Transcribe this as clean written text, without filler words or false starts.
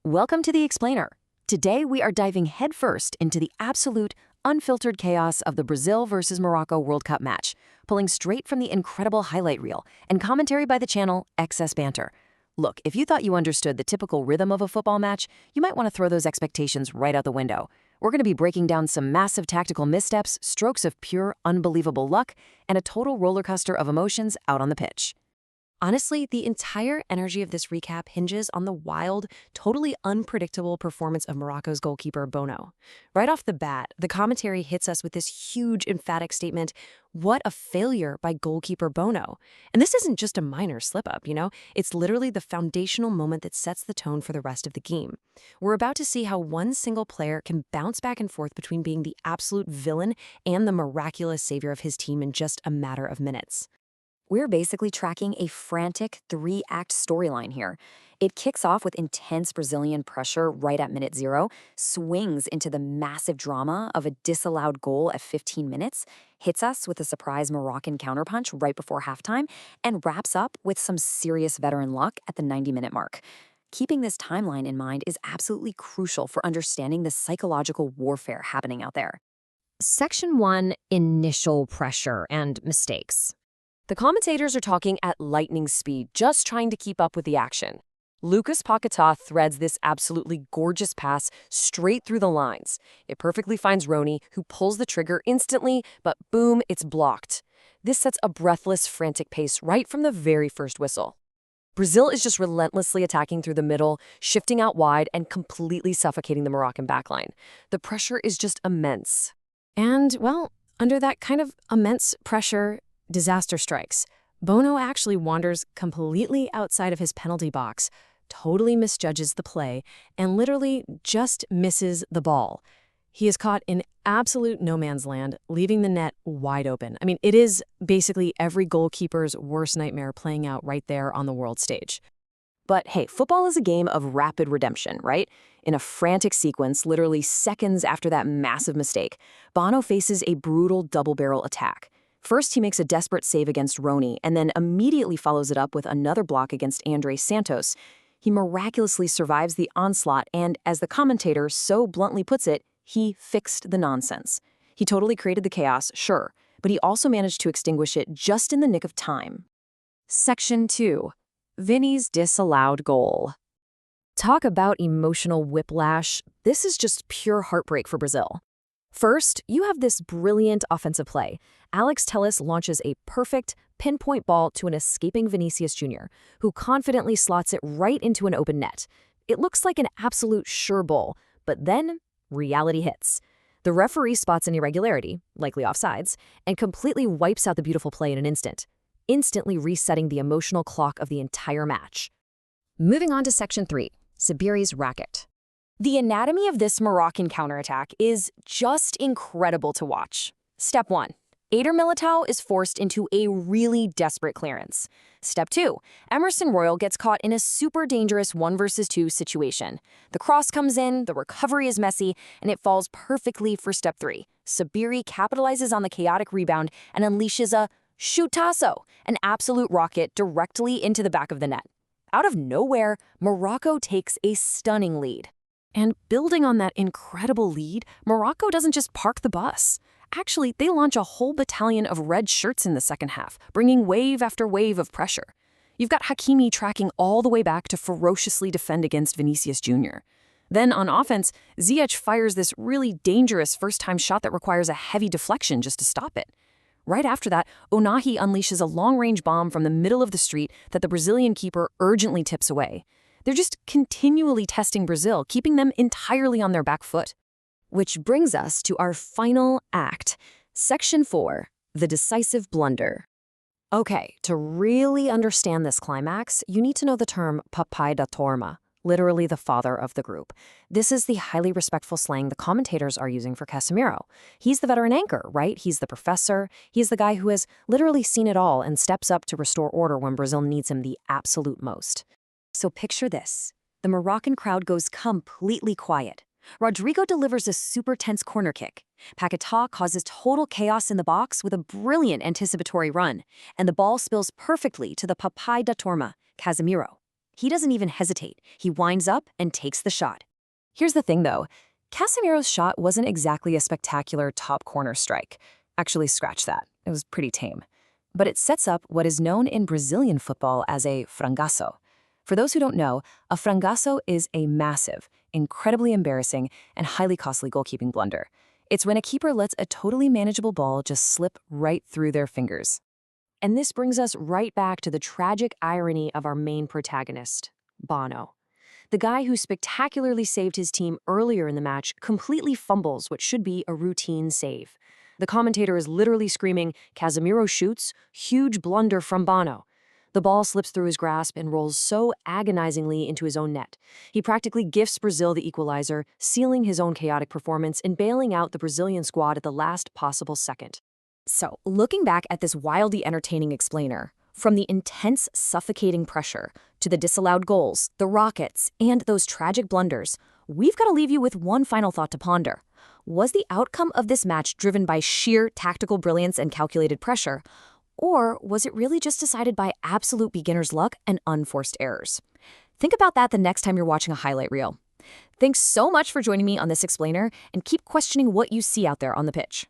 Welcome to The Explainer. Today we are diving headfirst into the absolute, unfiltered chaos of the Brazil versus Morocco World Cup match, pulling straight from the incredible highlight reel and commentary by the channel XS Banter. Look, if you thought you understood the typical rhythm of a football match, you might want to throw those expectations right out the window. We're going to be breaking down some massive tactical missteps, strokes of pure, unbelievable luck, and a total rollercoaster of emotions out on the pitch. Honestly, the entire energy of this recap hinges on the wild, totally unpredictable performance of Morocco's goalkeeper Bono. Right off the bat, the commentary hits us with this huge, emphatic statement, "What a failure by goalkeeper Bono." And this isn't just a minor slip-up, It's literally the foundational moment that sets the tone for the rest of the game. We're about to see how one single player can bounce back and forth between being the absolute villain and the miraculous savior of his team in just a matter of minutes. We're basically tracking a frantic three-act storyline here. It kicks off with intense Brazilian pressure right at minute 0, swings into the massive drama of a disallowed goal at 15 minutes, hits us with a surprise Moroccan counterpunch right before halftime, and wraps up with some serious veteran luck at the 90-minute mark. Keeping this timeline in mind is absolutely crucial for understanding the psychological warfare happening out there. Section 1, Initial Pressure and Mistakes. The commentators are talking at lightning speed, just trying to keep up with the action. Lucas Paquetá threads this absolutely gorgeous pass straight through the lines. It perfectly finds Rony, who pulls the trigger instantly, but boom, it's blocked. This sets a breathless, frantic pace right from the very first whistle. Brazil is just relentlessly attacking through the middle, shifting out wide, and completely suffocating the Moroccan backline. The pressure is just immense. And, well, under that kind of immense pressure, disaster strikes. Bono actually wanders completely outside of his penalty box, totally misjudges the play, and literally just misses the ball. He is caught in absolute no man's land, leaving the net wide open. I mean, it is basically every goalkeeper's worst nightmare playing out right there on the world stage. But hey, football is a game of rapid redemption, right? In a frantic sequence, literally seconds after that massive mistake, Bono faces a brutal double-barrel attack. First, he makes a desperate save against Rony, and then immediately follows it up with another block against André Santos. He miraculously survives the onslaught, and as the commentator so bluntly puts it, he fixed the nonsense. He totally created the chaos, sure, but he also managed to extinguish it just in the nick of time. Section 2. Vini's disallowed goal. Talk about emotional whiplash. This is just pure heartbreak for Brazil. First, you have this brilliant offensive play. Alex Telles launches a perfect, pinpoint ball to an escaping Vinicius Jr., who confidently slots it right into an open net. It looks like an absolute sure goal, but then reality hits. The referee spots an irregularity, likely offsides, and completely wipes out the beautiful play in an instant, instantly resetting the emotional clock of the entire match. Moving on to Section 3, Sabiri's racket. The anatomy of this Moroccan counterattack is just incredible to watch. Step 1. Eder Militao is forced into a really desperate clearance. Step 2. Emerson Royal gets caught in a super dangerous 1 versus 2 situation. The cross comes in, the recovery is messy, and it falls perfectly for Step 3. Sabiri capitalizes on the chaotic rebound and unleashes a chutazo, an absolute rocket directly into the back of the net. Out of nowhere, Morocco takes a stunning lead. And building on that incredible lead, Morocco doesn't just park the bus. Actually, they launch a whole battalion of red shirts in the second half, bringing wave after wave of pressure. You've got Hakimi tracking all the way back to ferociously defend against Vinicius Jr. Then on offense, Ziyech fires this really dangerous first-time shot that requires a heavy deflection just to stop it. Right after that, Onahi unleashes a long-range bomb from the middle of the street that the Brazilian keeper urgently tips away. They're just continually testing Brazil, keeping them entirely on their back foot. Which brings us to our final act, Section 4, the decisive blunder. Okay, to really understand this climax, you need to know the term papai da turma, literally the father of the group. This is the highly respectful slang the commentators are using for Casemiro. He's the veteran anchor, right? He's the professor. He's the guy who has literally seen it all and steps up to restore order when Brazil needs him the absolute most. So picture this. The Moroccan crowd goes completely quiet. Rodrigo delivers a super tense corner kick. Paquetá causes total chaos in the box with a brilliant anticipatory run, and the ball spills perfectly to the papai da turma, Casemiro. He doesn't even hesitate. He winds up and takes the shot. Here's the thing, though. Casemiro's shot wasn't exactly a spectacular top corner strike. Actually, scratch that. It was pretty tame. But it sets up what is known in Brazilian football as a frangaço. For those who don't know, a frangaço is a massive, incredibly embarrassing, and highly costly goalkeeping blunder. It's when a keeper lets a totally manageable ball just slip right through their fingers. And this brings us right back to the tragic irony of our main protagonist, Bono. The guy who spectacularly saved his team earlier in the match completely fumbles what should be a routine save. The commentator is literally screaming, "Casemiro shoots, huge blunder from Bono." The ball slips through his grasp and rolls so agonizingly into his own net. He practically gifts Brazil the equalizer, sealing his own chaotic performance and bailing out the Brazilian squad at the last possible second. So, looking back at this wildly entertaining explainer, from the intense, suffocating pressure to the disallowed goals, the rockets, and those tragic blunders, we've got to leave you with one final thought to ponder. Was the outcome of this match driven by sheer tactical brilliance and calculated pressure, or was it really just decided by absolute beginner's luck and unforced errors? Think about that the next time you're watching a highlight reel. Thanks so much for joining me on this explainer, and keep questioning what you see out there on the pitch.